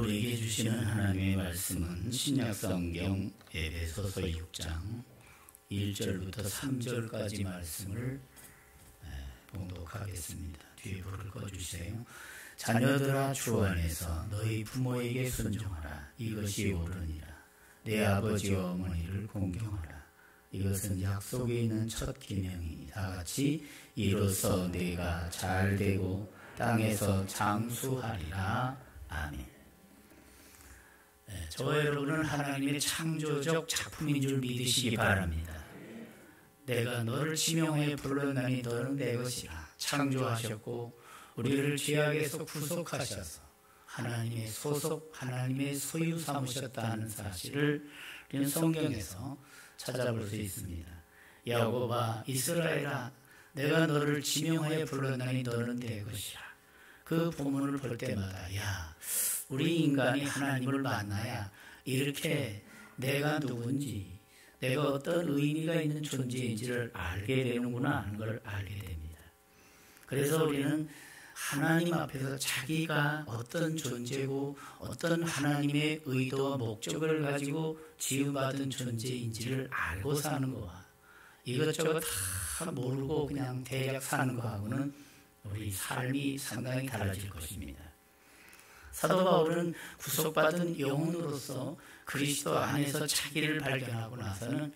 우리에게 주시는 하나님의 말씀은 신약성경 에베소서 6장 1절부터 3절까지 말씀을 봉독하겠습니다. 뒤에 불을 꺼주세요. 자녀들아, 주 안에서 너희 부모에게 순종하라. 이것이 옳으니라. 내 아버지와 어머니를 공경하라. 이것은 약속에 있는 첫 계명이니 다같이 이로써 내가 잘되고 땅에서 장수하리라. 아멘. 저와 여러분은 하나님의 창조적 작품인 줄 믿으시기 바랍니다. 내가 너를 지명하여 불렀나니 너는 내 것이라. 창조하셨고 우리를 죄악에서 구속하셔서 하나님의 소속, 하나님의 소유 삼으셨다는 사실을 우리는 성경에서 찾아볼 수 있습니다. 야곱아, 이스라엘아, 내가 너를 지명하여 불렀나니 너는 내 것이라. 그 본문을 볼 때마다 우리 인간이 하나님을 만나야 이렇게 내가 누군지, 내가 어떤 의미가 있는 존재인지를 알게 되는구나 하는 걸 알게 됩니다. 그래서 우리는 하나님 앞에서 자기가 어떤 존재고 어떤 하나님의 의도와 목적을 가지고 지음받은 존재인지를 알고 사는 거와 이것저것 다 모르고 그냥 대략 사는 거하고는 우리 삶이 상당히 달라질 것입니다. 사도 바울은 구속받은 영혼으로서 그리스도 안에서 자기를 발견하고 나서는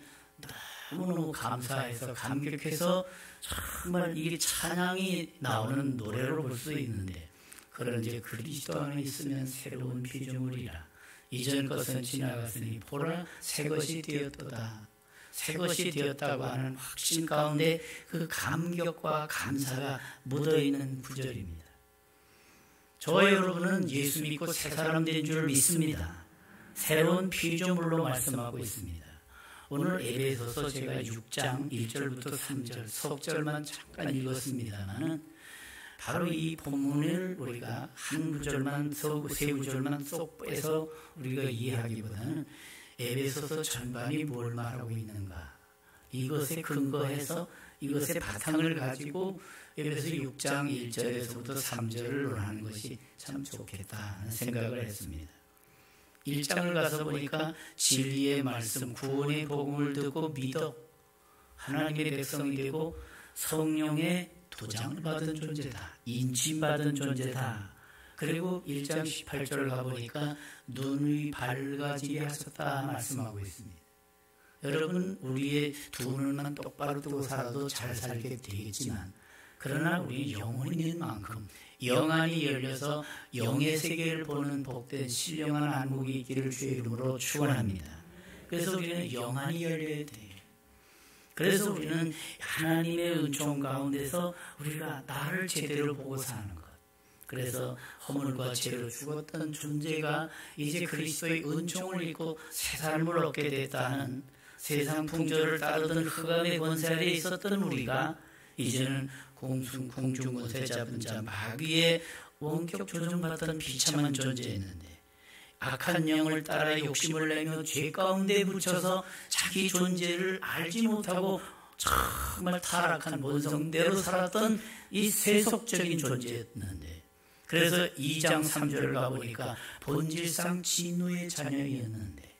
너무너무 감사해서 감격해서 정말 이게 찬양이 나오는 노래로 볼 수 있는데, 그런지 그리스도 안에 있으면 새로운 피조물이라. 이전 것은 지나갔으니 보라 새 것이 되었도다. 새 것이 되었다고 하는 확신 가운데 그 감격과 감사가 묻어있는 구절입니다. 저와 여러분은 예수 믿고 새 사람 된 줄 믿습니다. 새로운 피조물로 말씀하고 있습니다. 오늘 에베소서 제가 6장 1절부터 3절 속절만 잠깐 읽었습니다만은 바로 이 본문을 우리가 한 구절만 세 구절만 쏙 빼서 우리가 이해하기보다는 에베소서 전반이 뭘 말하고 있는가, 이것에 근거해서 이것의 바탕을 가지고 에베소 6장 1절에서부터 3절을 논하는 것이 참 좋겠다 하는 생각을 했습니다. 1장을 가서 보니까 진리의 말씀, 구원의 복음을 듣고 믿어 하나님의 백성이 되고 성령의 도장을 받은 존재다, 인침받은 존재다. 그리고 1장 18절을 가보니까 눈이 밝아지게 하셨다 말씀하고 있습니다. 여러분, 우리의 두 눈만 똑바로 뜨고 살아도 잘 살게 되겠지만, 그러나 우리 영혼이 있는 만큼 영안이 열려서 영의 세계를 보는 복된 신령한 안목이 있기를 주의 이름으로 축원합니다. 그래서 우리는 영안이 열려야 돼요. 그래서 우리는 하나님의 은총 가운데서 우리가 나를 제대로 보고 사는 것. 그래서 허물과 죄로 죽었던 존재가 이제 그리스도의 은총을 입고 새 삶을 얻게 됐다는, 세상 풍조를 따르던 흑암의 권세 아래에 있었던 우리가 이제는 공중 권세 잡은 자 마귀의 원격 조종받던 비참한 존재였는데, 악한 영을 따라 욕심을 내며 죄 가운데 묻혀서 자기 존재를 알지 못하고 정말 타락한 본성대로 살았던 이 세속적인 존재였는데, 그래서 2장 3절을 가보니까 본질상 진노의 자녀였는데,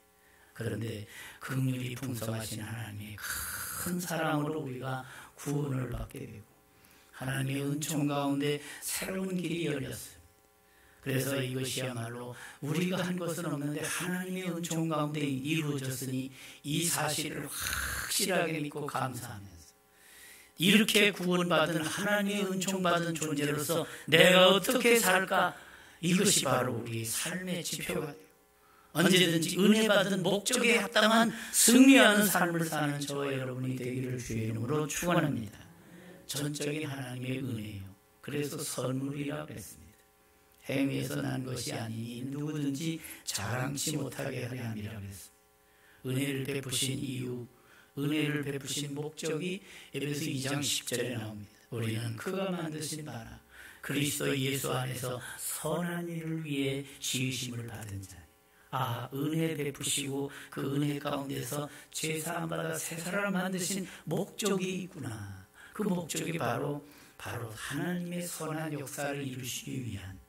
그런데 긍휼이 풍성하신 하나님의 큰 사랑으로 우리가 구원을 받게 되고 하나님의 은총 가운데 새로운 길이 열렸어요. 그래서 이것이야말로 우리가 한 것은 없는데 하나님의 은총 가운데 이루어졌으니 이 사실을 확실하게 믿고 감사하면서 이렇게 구원받은 하나님의 은총받은 존재로서 내가 어떻게 살까, 이것이 바로 우리의 삶의 지표가 돼요. 언제든지 은혜 받은 목적에 합당한 승리하는 삶을 사는 저와 여러분이 되기를 주의 이름으로 축원합니다. 전적인 하나님의 은혜요. 그래서 선물이라고 했습니다. 행위에서 난 것이 아니니 누구든지 자랑치 못하게 하려 함이라고 했습니다. 은혜를 베푸신 이유, 은혜를 베푸신 목적이 에베소 2장 10절에 나옵니다. 우리는 그가 만드신 바라 그리스도 예수 안에서 선한 일을 위해 지으심을 받은 자니. 은혜 베푸시고 그 은혜 가운데서 죄사함 받아 새 사람을 만드신 목적이 있구나. 그 목적이 바로 하나님의 선한 역사를 이루시기 위한.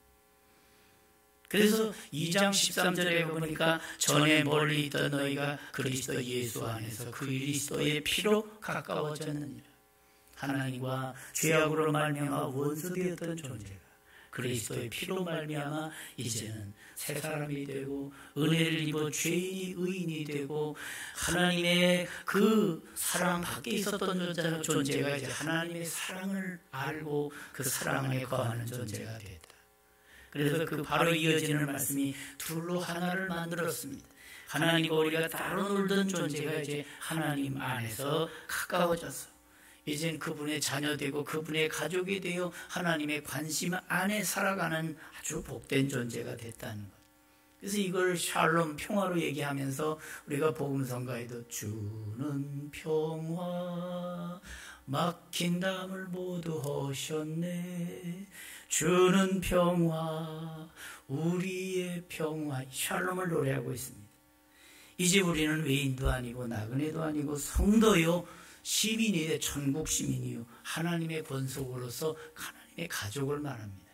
그래서 2장 13절에 보니까 전에 멀리 있던 너희가 그리스도 예수 안에서 그리스도의 피로 가까워졌느니라. 하나님과 죄악으로 말미암아 원수되었던 존재가 그리스도의 피로 말미암아 이제는 새 사람이 되고 은혜를 입어 죄인이 의인이 되고 하나님의 그 사랑 밖에 있었던 존재가 이제 하나님의 사랑을 알고 그 사랑 안에 거하는 존재가 됐다. 그래서 그 바로 이어지는 말씀이 둘로 하나를 만들었습니다. 하나님과 우리가 따로 놀던 존재가 이제 하나님 안에서 가까워져서 이젠 그분의 자녀되고 그분의 가족이 되어 하나님의 관심 안에 살아가는 아주 복된 존재가 됐다는 것. 그래서 이걸 샬롬 평화로 얘기하면서 우리가 복음성가에도 주는 평화 막힌 담을 모두 허셨네 주는 평화 우리의 평화 샬롬을 노래하고 있습니다. 이제 우리는 외인도 아니고 나그네도 아니고 성도요 시민이 돼 천국 시민이요 하나님의 권속으로서 하나님의 가족을 말합니다.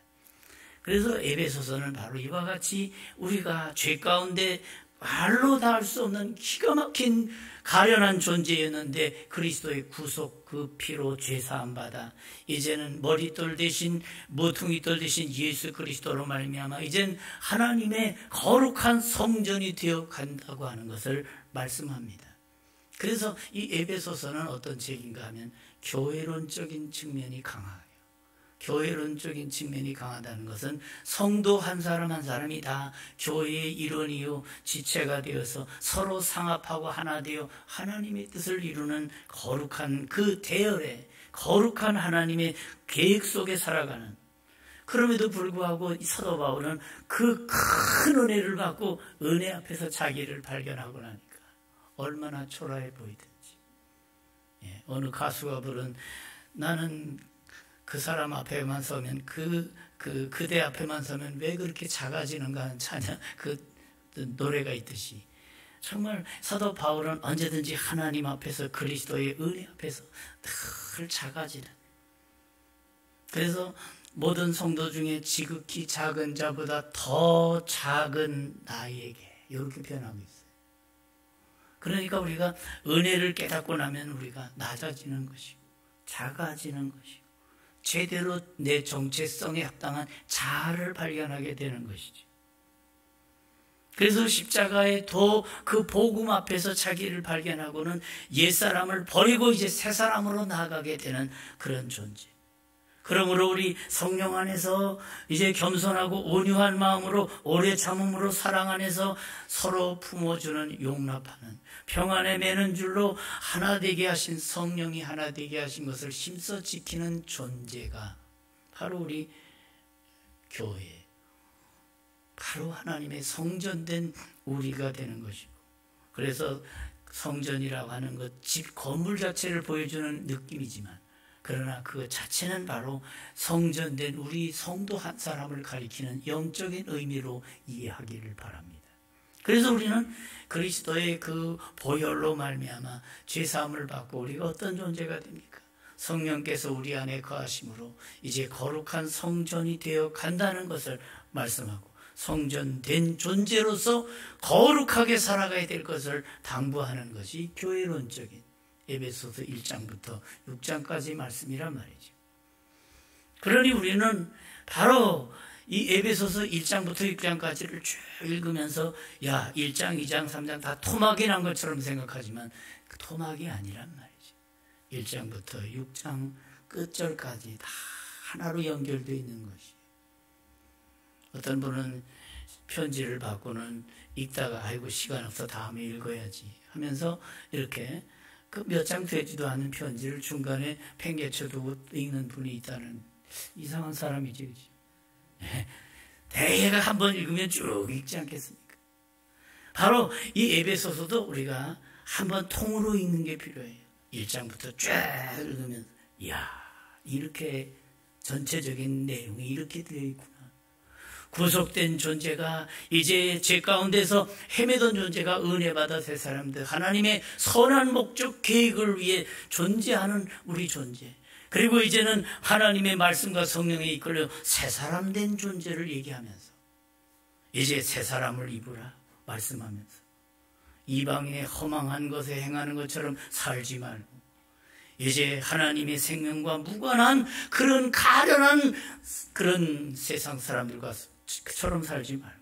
그래서 에베소서는 바로 이와 같이 우리가 죄 가운데 말로 다 할 수 없는 기가 막힌 가련한 존재였는데 그리스도의 구속 그 피로 죄사함 받아 이제는 머리돌 대신 모퉁이돌 대신 예수 그리스도로 말미암아 이젠 하나님의 거룩한 성전이 되어 간다고 하는 것을 말씀합니다. 그래서 이 에베소서는 어떤 책인가 하면 교회론적인 측면이 강해요. 교회론적인 측면이 강하다는 것은 성도 한 사람 한 사람이 다 교회의 일원이요 지체가 되어서 서로 상합하고 하나 되어 하나님의 뜻을 이루는 거룩한 그 대열에 거룩한 하나님의 계획 속에 살아가는, 그럼에도 불구하고 사도 바울은 그 큰 은혜를 받고 은혜 앞에서 자기를 발견하고 나니까 얼마나 초라해 보이든지. 어느 가수가 부른 나는 그 사람 앞에만 서면 그대 앞에만 서면 왜 그렇게 작아지는가 하는 찬양 그 노래가 있듯이 정말 사도 바울은 언제든지 하나님 앞에서 그리스도의 은혜 앞에서 늘 작아지는, 그래서 모든 성도 중에 지극히 작은 자보다 더 작은 나에게 이렇게 표현하고 있어요. 그러니까 우리가 은혜를 깨닫고 나면 우리가 낮아지는 것이고 작아지는 것이고 제대로 내 정체성에 합당한 자아를 발견하게 되는 것이지. 그래서 십자가에 더 그 복음 앞에서 자기를 발견하고는 옛사람을 버리고 이제 새사람으로 나아가게 되는 그런 존재. 그러므로 우리 성령 안에서 이제 겸손하고 온유한 마음으로 오래 참음으로 사랑 안에서 서로 품어주는 용납하는 평안에 매는 줄로 하나 되게 하신 성령이 하나 되게 하신 것을 힘써 지키는 존재가 바로 우리 교회, 바로 하나님의 성전된 우리가 되는 것이고, 그래서 성전이라고 하는 것, 집 건물 자체를 보여주는 느낌이지만 그러나 그 자체는 바로 성전된 우리 성도 한 사람을 가리키는 영적인 의미로 이해하기를 바랍니다. 그래서 우리는 그리스도의 그 보혈로 말미암아 죄사함을 받고 우리가 어떤 존재가 됩니까? 성령께서 우리 안에 거하심으로 이제 거룩한 성전이 되어 간다는 것을 말씀하고 성전된 존재로서 거룩하게 살아가야 될 것을 당부하는 것이 교회론적인 에베소서 1장부터 6장까지 말씀이란 말이죠. 그러니 우리는 바로 이 에베소서 1장부터 6장까지를 쭉 읽으면서 1장, 2장, 3장 다 토막이 난 것처럼 생각하지만 그 토막이 아니란 말이죠. 1장부터 6장 끝절까지 다 하나로 연결되어 있는 것이. 어떤 분은 편지를 받고는 읽다가 아이고 시간 없어 다음에 읽어야지 하면서 이렇게 그 몇 장 되지도 않은 편지를 중간에 팽개쳐두고 읽는 분이 있다는 이상한 사람이지, 그치? 대개가 한번 읽으면 쭉 읽지 않겠습니까? 바로 이 에베소서도 우리가 한번 통으로 읽는 게 필요해요. 1장부터 쫙 읽으면 이렇게 전체적인 내용이 이렇게 되어 있구나. 구속된 존재가 이제 죄 가운데서 헤매던 존재가 은혜받아 새 사람들, 하나님의 선한 목적 계획을 위해 존재하는 우리 존재, 그리고 이제는 하나님의 말씀과 성령에 이끌려 새 사람 된 존재를 얘기하면서 이제 새 사람을 입으라 말씀하면서 이방인의 허망한 것에 행하는 것처럼 살지 말고 이제 하나님의 생명과 무관한 그런 가련한 그런 세상 사람들과처럼 살지 말고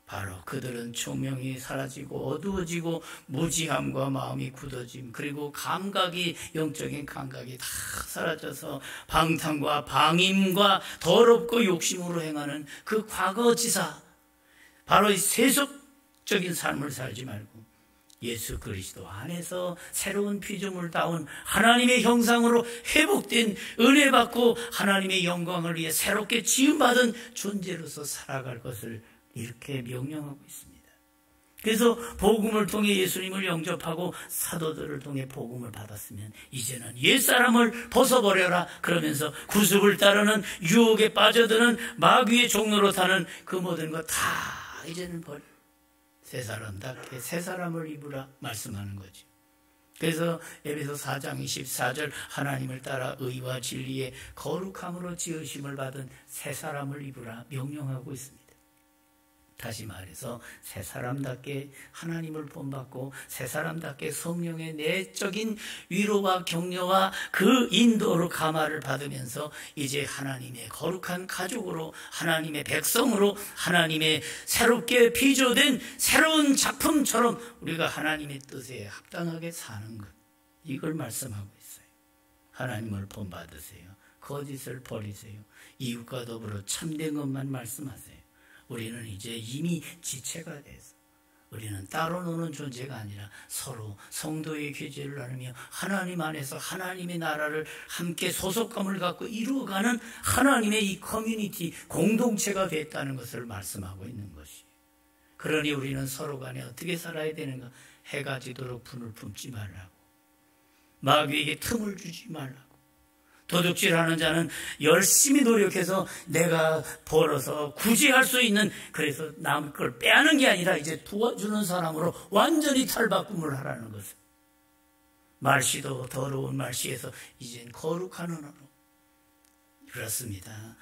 바로 그들은 총명이 사라지고 어두워지고 무지함과 마음이 굳어짐 그리고 감각이 영적인 감각이 다 사라져서 방탕과 방임과 더럽고 욕심으로 행하는 그 과거지사 바로 이 세속적인 삶을 살지 말고 예수 그리스도 안에서 새로운 피조물다운 하나님의 형상으로 회복된 은혜 받고 하나님의 영광을 위해 새롭게 지음받은 존재로서 살아갈 것을 이렇게 명령하고 있습니다. 그래서 복음을 통해 예수님을 영접하고 사도들을 통해 복음을 받았으면 이제는 옛사람을 벗어버려라 그러면서 구습을 따르는 유혹에 빠져드는 마귀의 종로로 타는 그 모든 것 다 이제는 버려 새 사람답게 새 사람을 입으라 말씀하는 거죠. 그래서 에베소 4장 24절 하나님을 따라 의와 진리의 거룩함으로 지으심을 받은 새 사람을 입으라 명령하고 있습니다. 다시 말해서 새 사람답게 하나님을 본받고 새 사람답게 성령의 내적인 위로와 격려와 그 인도로 감화를 받으면서 이제 하나님의 거룩한 가족으로 하나님의 백성으로 하나님의 새롭게 피조된 새로운 작품처럼 우리가 하나님의 뜻에 합당하게 사는 것 이걸 말씀하고 있어요. 하나님을 본받으세요. 거짓을 버리세요. 이웃과 더불어 참된 것만 말씀하세요. 우리는 이제 이미 지체가 돼서 우리는 따로 노는 존재가 아니라 서로 성도의 교제를 나누며 하나님 안에서 하나님의 나라를 함께 소속감을 갖고 이루어가는 하나님의 이 커뮤니티 공동체가 됐다는 것을 말씀하고 있는 것이. 그러니 우리는 서로 간에 어떻게 살아야 되는가? 해가 지도록 분을 품지 말라고, 마귀에게 틈을 주지 말라고. 도둑질하는 자는 열심히 노력해서 내가 벌어서 굳이 할 수 있는, 그래서 남 걸 빼앗는 게 아니라 이제 도와주는 사람으로 완전히 탈바꿈을 하라는 것을. 말씨도 더러운 말씨에서 이젠 거룩한 언어로. 그렇습니다.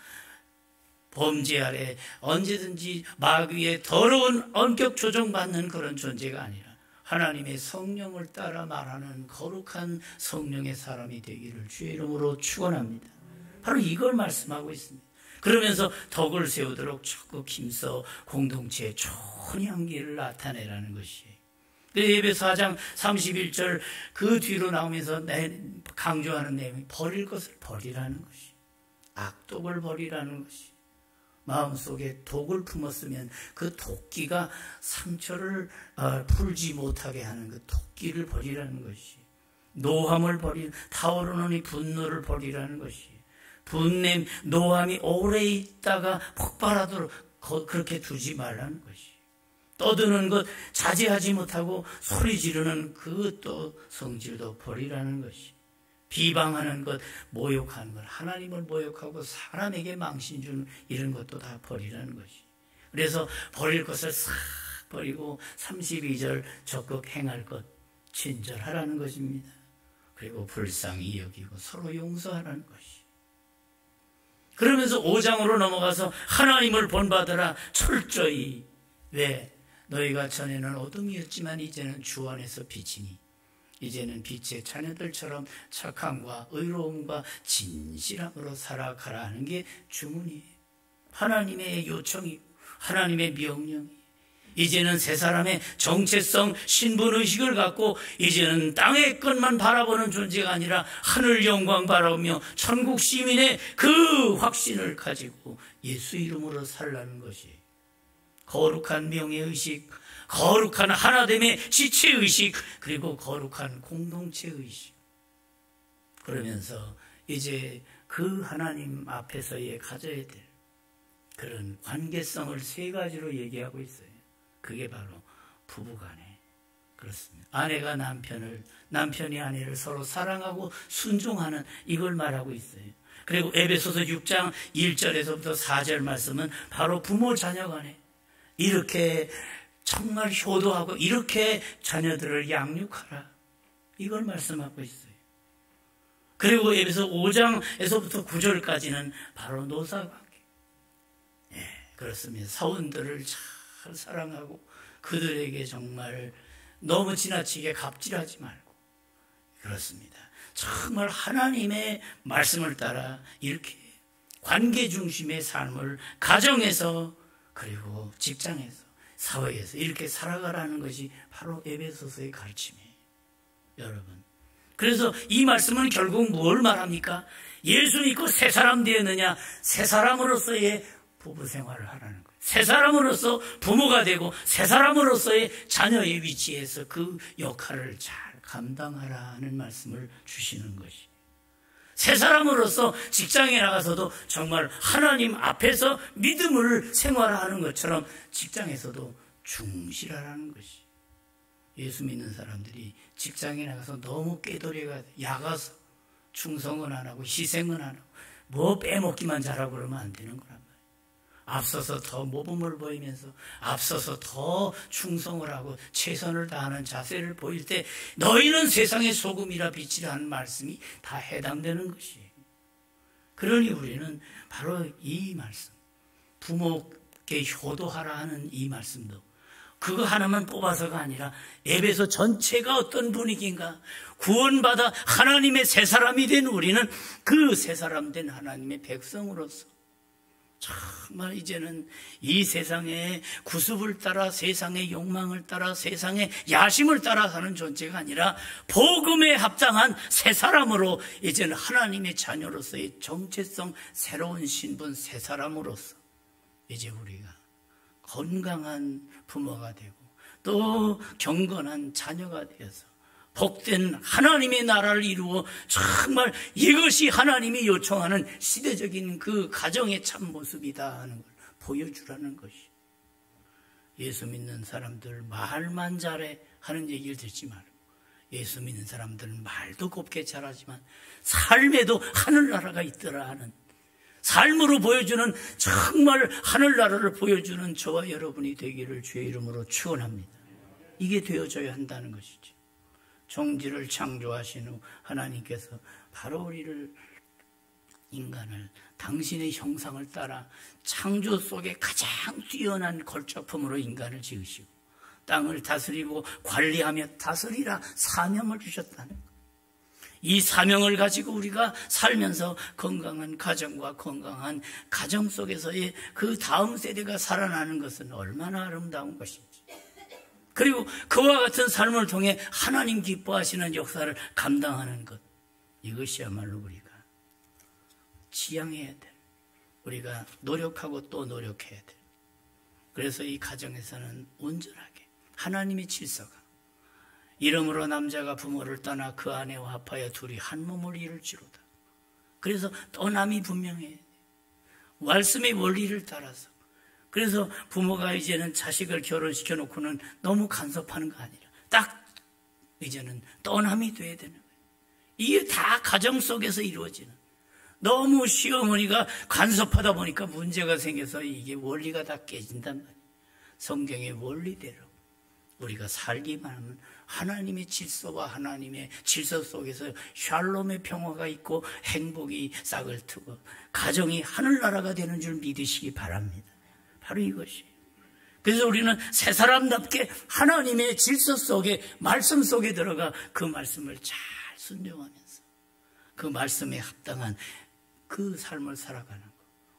범죄 아래 언제든지 마귀의 더러운 원격 조정받는 그런 존재가 아니라 하나님의 성령을 따라 말하는 거룩한 성령의 사람이 되기를 주의 이름으로 축원합니다. 바로 이걸 말씀하고 있습니다. 그러면서 덕을 세우도록 적극 힘써 공동체의 좋은 향기를 나타내라는 것이에요. 에베소 4장 31절 그 뒤로 나오면서 강조하는 내용이 버릴 것을 버리라는 것이, 악독을 버리라는 것이. 마음속에 독을 품었으면 그 독기가 상처를 풀지 못하게 하는 그 독기를 버리라는 것이, 노함을 버리는, 타오르는 이 분노를 버리라는 것이, 분냄, 노함이 오래 있다가 폭발하도록 그렇게 두지 말라는 것이, 떠드는 것 자제하지 못하고 소리 지르는 그 또 성질도 버리라는 것이, 비방하는 것, 모욕하는 것, 하나님을 모욕하고 사람에게 망신 주는 이런 것도 다 버리라는 것이. 그래서 버릴 것을 싹 버리고 32절 적극 행할 것, 친절하라는 것입니다. 그리고 불쌍히 여기고 서로 용서하라는 것이. 그러면서 5장으로 넘어가서 하나님을 본받으라 철저히. 왜? 너희가 전에는 어둠이었지만 이제는 주 안에서 빛이니 이제는 빛의 자녀들처럼 착함과 의로움과 진실함으로 살아가라 하는 게 주문이에요. 하나님의 요청이고 하나님의 명령이에요. 이제는 새 사람의 정체성, 신분의식을 갖고 이제는 땅의 것만 바라보는 존재가 아니라 하늘 영광 바라보며 천국 시민의 그 확신을 가지고 예수 이름으로 살라는 것이에요. 거룩한 명예의식, 거룩한 하나됨의 지체의식, 그리고 거룩한 공동체의식. 그러면서 이제 그 하나님 앞에서의 가져야 될 그런 관계성을 세 가지로 얘기하고 있어요. 그게 바로 부부간에 그렇습니다. 아내가 남편을, 남편이 아내를 서로 사랑하고 순종하는 이걸 말하고 있어요. 그리고 에베소서 6장 1절에서부터 4절 말씀은 바로 부모 자녀 간에 이렇게 정말 효도하고 이렇게 자녀들을 양육하라, 이걸 말씀하고 있어요. 그리고 에베소 5장에서부터 9절까지는 바로 노사관계. 예, 그렇습니다. 사원들을 잘 사랑하고 그들에게 정말 너무 지나치게 갑질하지 말고, 그렇습니다. 정말 하나님의 말씀을 따라 이렇게 관계 중심의 삶을 가정에서 그리고 직장에서 사회에서 이렇게 살아가라는 것이 바로 에베소서의 가르침이에요. 여러분, 그래서 이 말씀은 결국 뭘 말합니까? 예수 믿고 새 사람 되었느냐? 새 사람으로서의 부부 생활을 하라는 거예요. 새 사람으로서 부모가 되고 새 사람으로서의 자녀의 위치에서 그 역할을 잘 감당하라는 말씀을 주시는 것이, 새 사람으로서 직장에 나가서도 정말 하나님 앞에서 믿음을 생활하는 것처럼 직장에서도 충실하라는 것이, 예수 믿는 사람들이 직장에 나가서 너무 꾀돌이가 야가서 충성은 안 하고 희생은 안 하고 뭐 빼먹기만 잘하고 그러면 안 되는 거란 말이에요. 앞서서 더 모범을 보이면서 앞서서 더 충성을 하고 최선을 다하는 자세를 보일 때 너희는 세상의 소금이라 빛이라 하는 말씀이 다 해당되는 것이에요. 그러니 우리는 바로 이 말씀, 부모께 효도하라 하는 이 말씀도 그거 하나만 뽑아서가 아니라 에베소 전체가 어떤 분위기인가, 구원받아 하나님의 새 사람이 된 우리는 그 새 사람 된 하나님의 백성으로서 정말 이제는 이 세상의 구습을 따라 세상의 욕망을 따라 세상의 야심을 따라 사는 존재가 아니라 복음에 합당한 새 사람으로 이제는 하나님의 자녀로서의 정체성, 새로운 신분, 새 사람으로서 이제 우리가 건강한 부모가 되고 또 경건한 자녀가 되어서 복된 하나님의 나라를 이루어 정말 이것이 하나님이 요청하는 시대적인 그 가정의 참 모습이다 하는 걸 보여주라는 것이, 예수 믿는 사람들 말만 잘해 하는 얘기를 듣지 말고, 예수 믿는 사람들은 말도 곱게 잘하지만 삶에도 하늘나라가 있더라 하는, 삶으로 보여주는 정말 하늘나라를 보여주는 저와 여러분이 되기를 주의 이름으로 축원합니다. 이게 되어져야 한다는 것이죠. 종지를 창조하신 후 하나님께서 바로 우리를, 인간을 당신의 형상을 따라 창조 속에 가장 뛰어난 걸작품으로 인간을 지으시고 땅을 다스리고 관리하며 다스리라 사명을 주셨다는 것. 이 사명을 가지고 우리가 살면서 건강한 가정과 건강한 가정 속에서의 그 다음 세대가 살아나는 것은 얼마나 아름다운 것인지, 그리고 그와 같은 삶을 통해 하나님 기뻐하시는 역사를 감당하는 것, 이것이야말로 우리가 지향해야 돼. 우리가 노력하고 또 노력해야 돼. 그래서 이 가정에서는 온전하게 하나님의 질서가, 이름으로 남자가 부모를 떠나 그 아내와 합하여 둘이 한 몸을 이룰지로다. 그래서 떠남이 분명해야 돼. 말씀의 원리를 따라서. 그래서 부모가 이제는 자식을 결혼시켜 놓고는 너무 간섭하는 거 아니라 딱 이제는 떠남이 돼야 되는 거예요. 이게 다 가정 속에서 이루어지는, 너무 시어머니가 간섭하다 보니까 문제가 생겨서 이게 원리가 다 깨진단 말이에요. 성경의 원리대로 우리가 살기만 하면 하나님의 질서와 하나님의 질서 속에서 샬롬의 평화가 있고 행복이 싹을 트고 가정이 하늘나라가 되는 줄 믿으시기 바랍니다. 바로 이것이에요. 그래서 우리는 새 사람답게 하나님의 질서 속에, 말씀 속에 들어가 그 말씀을 잘 순종하면서 그 말씀에 합당한 그 삶을 살아가는 것.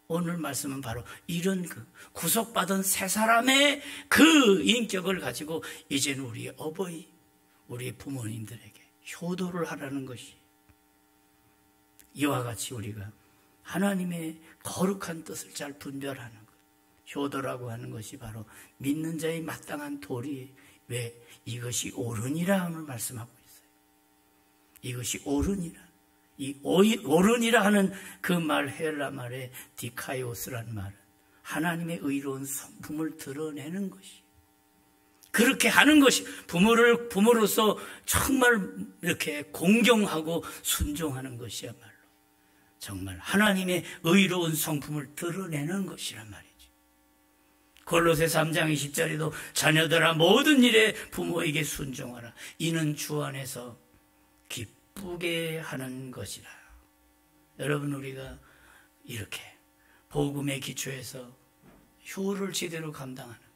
오늘 말씀은 바로 이런 그 구속받은 새 사람의 그 인격을 가지고 이제는 우리의 어버이, 우리의 부모님들에게 효도를 하라는 것이, 이와 같이 우리가 하나님의 거룩한 뜻을 잘 분별하는 것. 효도라고 하는 것이 바로 믿는 자의 마땅한 도리. 왜? 이것이 옳으니라 하는 말씀하고 있어요. 이것이 옳으니라. 이 옳으니라 하는 그 말, 헬라 말의 디카이오스라는 말은 하나님의 의로운 성품을 드러내는 것이, 그렇게 하는 것이 부모로서 정말 이렇게 공경하고 순종하는 것이야말로 정말 하나님의 의로운 성품을 드러내는 것이란 말이죠. 골로새 3장 20절에도 자녀들아 모든 일에 부모에게 순종하라. 이는 주 안에서 기쁘게 하는 것이라. 여러분, 우리가 이렇게 복음의 기초에서 효를 제대로 감당하는 것,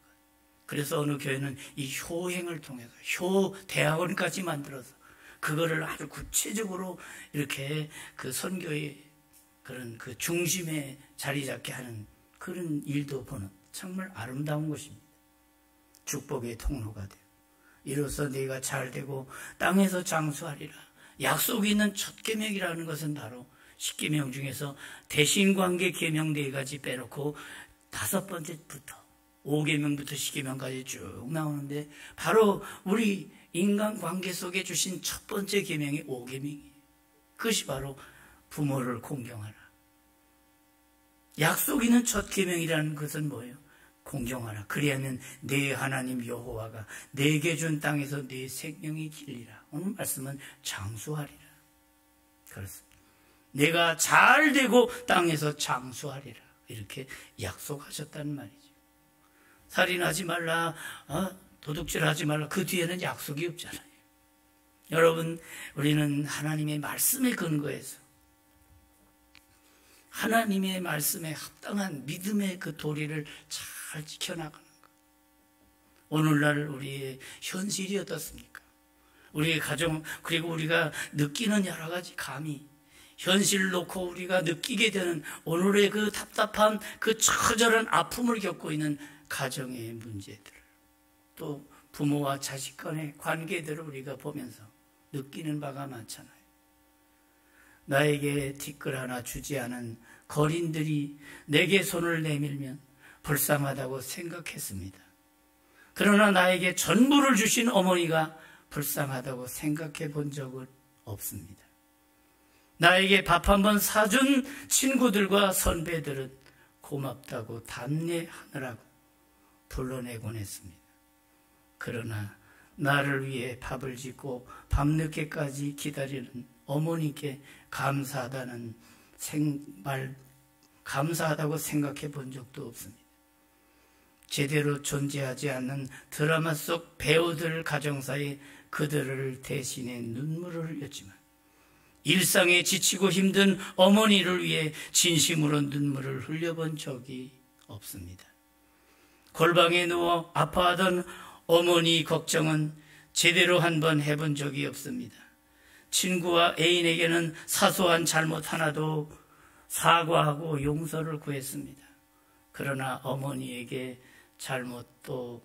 그래서 어느 교회는 이 효행을 통해서 효대학원까지 만들어서 그거를 아주 구체적으로 이렇게 그 선교의 그런 그 중심에 자리 잡게 하는 그런 일도 보는 정말 아름다운 것입니다. 축복의 통로가 되고 이로써 네가 잘 되고 땅에서 장수하리라. 약속이 있는 첫 계명이라는 것은 바로 10계명 중에서 대신관계 계명 4가지 빼놓고 5번째부터 5계명부터 10계명까지 쭉 나오는데 바로 우리 인간관계 속에 주신 첫 번째 계명이 5계명이에요. 그것이 바로 부모를 공경하라. 약속 있는 첫 계명이라는 것은 뭐예요? 공경하라. 그리하면 네 하나님 여호와가 네게 준 땅에서 네 생명이 길리라. 오늘 말씀은 장수하리라. 그렇습니다. 내가 잘 되고 땅에서 장수하리라. 이렇게 약속하셨다는 말이죠. 살인하지 말라, 도둑질하지 말라. 그 뒤에는 약속이 없잖아요. 여러분, 우리는 하나님의 말씀에 근거해서 하나님의 말씀에 합당한 믿음의 그 도리를 잘 지켜나가는 것. 오늘날 우리의 현실이 어떻습니까? 우리의 가정, 그리고 우리가 느끼는 여러 가지 감이 현실을 놓고 우리가 느끼게 되는 오늘의 그 답답한 그 처절한 아픔을 겪고 있는 가정의 문제들, 또 부모와 자식 간의 관계들을 우리가 보면서 느끼는 바가 많잖아요. 나에게 티끌 하나 주지 않은 거린들이 내게 손을 내밀면 불쌍하다고 생각했습니다. 그러나 나에게 전부를 주신 어머니가 불쌍하다고 생각해 본 적은 없습니다. 나에게 밥 한 번 사준 친구들과 선배들은 고맙다고 답례하느라고 불러내곤 했습니다. 그러나 나를 위해 밥을 짓고 밤늦게까지 기다리는 어머니께 감사하다고 생각해 본 적도 없습니다. 제대로 존재하지 않는 드라마 속 배우들 가정사에 그들을 대신해 눈물을 흘렸지만 일상에 지치고 힘든 어머니를 위해 진심으로 눈물을 흘려본 적이 없습니다. 골방에 누워 아파하던 어머니 걱정은 제대로 한번 해본 적이 없습니다. 친구와 애인에게는 사소한 잘못 하나도 사과하고 용서를 구했습니다. 그러나 어머니에게 잘못도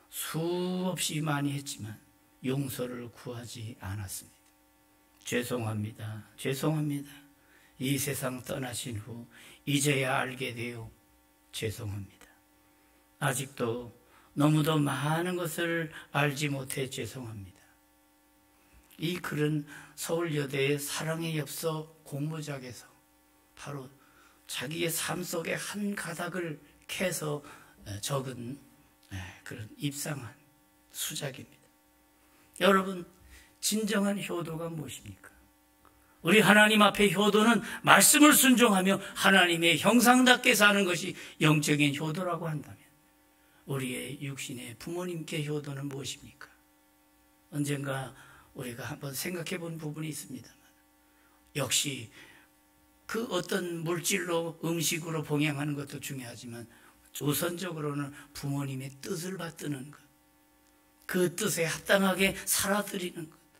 수없이 많이 했지만 용서를 구하지 않았습니다. 죄송합니다. 죄송합니다. 이 세상 떠나신 후 이제야 알게 되어 죄송합니다. 아직도 너무도 많은 것을 알지 못해 죄송합니다. 이 글은 서울여대의 사랑의 엽서 공모작에서 바로 자기의 삶 속의 한 가닥을 캐서 적은 그런 입상한 수작입니다. 여러분, 진정한 효도가 무엇입니까? 우리 하나님 앞에 효도는 말씀을 순종하며 하나님의 형상답게 사는 것이 영적인 효도라고 한다면 우리의 육신의 부모님께 효도는 무엇입니까? 언젠가 우리가 한번 생각해 본 부분이 있습니다만 역시 그 어떤 물질로 음식으로 봉양하는 것도 중요하지만 우선적으로는 부모님의 뜻을 받드는 것, 그 뜻에 합당하게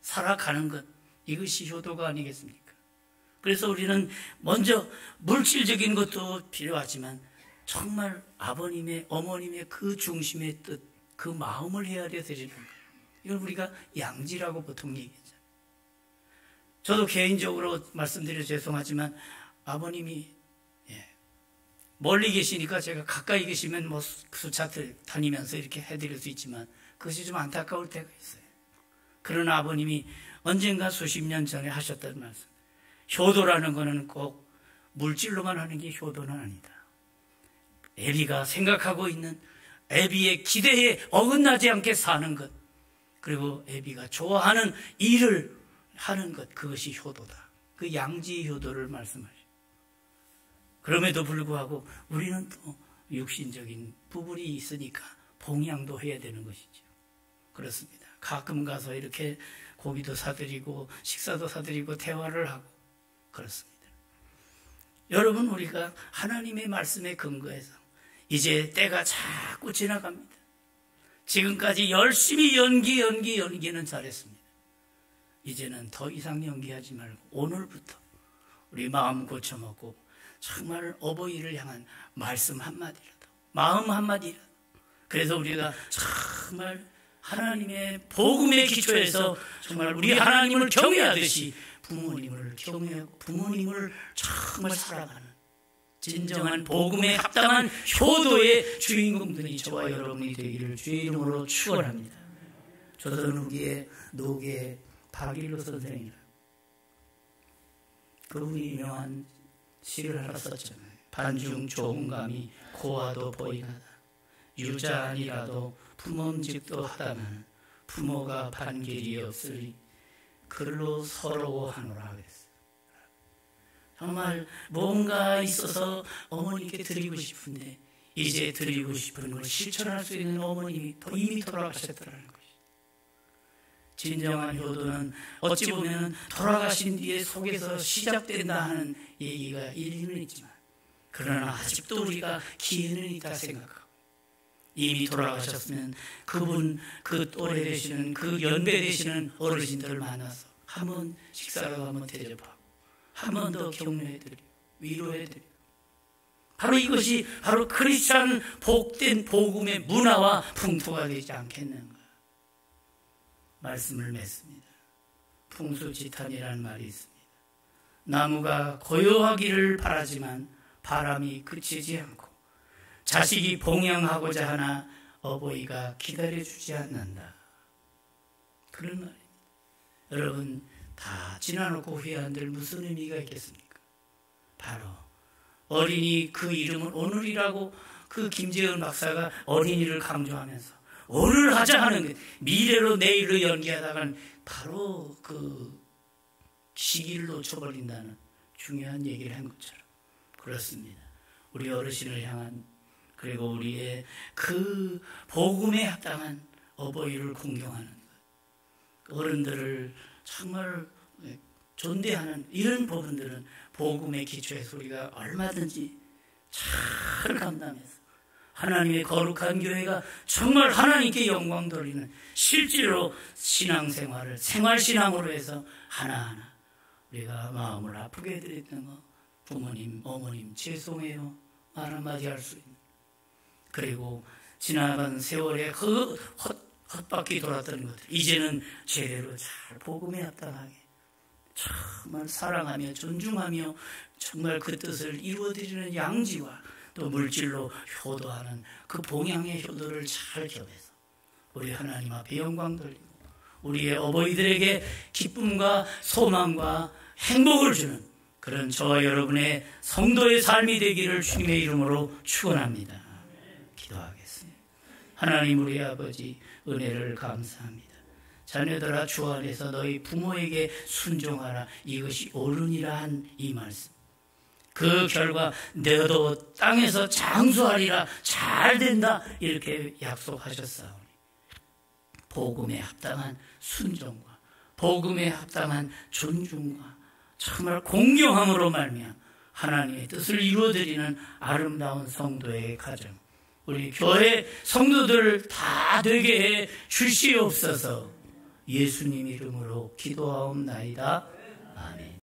살아가는 것, 이것이 효도가 아니겠습니까? 그래서 우리는 먼저 물질적인 것도 필요하지만 정말 아버님의, 어머님의 그 중심의 뜻, 그 마음을 헤아려 드리는 거예요. 이걸 우리가 양지라고 보통 얘기하죠. 저도 개인적으로 말씀드려 죄송하지만 아버님이 멀리 계시니까 제가 가까이 계시면 뭐 수차 다니면서 이렇게 해드릴 수 있지만 그것이 좀 안타까울 때가 있어요. 그러나 아버님이 언젠가 수십 년 전에 하셨던 말씀, 효도라는 것은 꼭 물질로만 하는 게 효도는 아니다. 애비가 생각하고 있는 애비의 기대에 어긋나지 않게 사는 것, 그리고 애비가 좋아하는 일을 하는 것, 그것이 효도다. 그 양지 효도를 말씀하시죠. 그럼에도 불구하고 우리는 또 육신적인 부분이 있으니까 봉양도 해야 되는 것이죠. 그렇습니다. 가끔 가서 이렇게 고기도 사드리고 식사도 사드리고 대화를 하고 그렇습니다. 여러분, 우리가 하나님의 말씀에 근거해서 이제 때가 자꾸 지나갑니다. 지금까지 열심히 연기는 잘했습니다. 이제는 더 이상 연기하지 말고 오늘부터 우리 마음 고쳐먹고 정말 어버이를 향한 말씀 한마디라도, 마음 한마디라도, 그래서 우리가 정말 하나님의 복음의 기초에서 정말 우리 하나님을 경외하듯이 부모님을 경외하고 부모님을 정말 사랑하는 진정한 복음에 합당한 효도의 주인공들이 저와 여러분이 되기를 주의 이름으로 축원합니다. 조선후기의 노계 박일로 선생이라, 그분이 유명한 시를 하나 썼잖아요. 반중 좋은 감이 고와도 보이나다. 유자 아니라도 부모직도 하다만 부모가 반길이 없으리 글로 서러워하노라 그랬어요. 정말 뭔가 있어서 어머니께 드리고 싶은데 이제 드리고 싶은 걸 실천할 수 있는 어머님이 이미 돌아가셨더라는 것이죠. 진정한 효도는 어찌 보면 돌아가신 뒤에 속에서 시작된다 하는 얘기가 일리는 있지만, 그러나 아직도 우리가 기회는 있다 생각하고, 이미 돌아가셨으면 그분, 그 또래 되시는, 그 연배 되시는 어르신들을 만나서 한번 식사를 한번 대접하고 한 번 더 격려해드리고 위로해드리고, 바로 이것이 바로 크리스찬 복된 복음의 문화와 풍토가 되지 않겠는가. 말씀을 맺습니다. 풍수지탄이라는 말이 있습니다. 나무가 고요하기를 바라지만 바람이 그치지 않고 자식이 봉양하고자 하나 어버이가 기다려주지 않는다. 그런 말입니다. 여러분, 다 지나놓고 후회한들 무슨 의미가 있겠습니까? 바로 어린이, 그 이름은 오늘이라고 그 김재현 박사가 어린이를 강조하면서 오늘 하자 하는 미래로 내일로 연기하다간 바로 그 시기를 놓쳐버린다는 중요한 얘기를 한 것처럼 그렇습니다. 우리 어르신을 향한, 그리고 우리의 그 복음에 합당한 어버이를 공경하는 것, 어른들을 정말 존대하는 이런 부분들은 복음의 기초에서 우리가 얼마든지 잘 감당해서 하나님의 거룩한 교회가 정말 하나님께 영광 돌리는 실제로 신앙생활을 생활신앙으로 해서 하나하나 우리가 마음을 아프게 해드렸던 거, 부모님, 어머님 죄송해요 말 한마디 할 수 있는, 그리고 지나간 세월에 헛바퀴 돌았던 것들 이제는 제대로 잘 복음에 합당하게 정말 사랑하며 존중하며 정말 그 뜻을 이루어드리는 양지와 또 물질로 효도하는 그 봉양의 효도를 잘 겹해서 우리 하나님 앞에 영광 돌리고 우리의 어버이들에게 기쁨과 소망과 행복을 주는 그런 저와 여러분의 성도의 삶이 되기를 주님의 이름으로 축원합니다. 기도하겠습니다. 하나님 우리 아버지, 은혜를 감사합니다. 자녀들아 주 안에서 너희 부모에게 순종하라, 이것이 옳으니라 한 이 말씀, 그 결과 너도 땅에서 장수하리라, 잘 된다 이렇게 약속하셨사오니 복음에 합당한 순종과 복음에 합당한 존중과 정말 공경함으로 말미암아 하나님의 뜻을 이루어드리는 아름다운 성도의 가정, 우리 교회 성도들 다 되게 해 주시옵소서. 예수님 이름으로 기도하옵나이다. 아멘.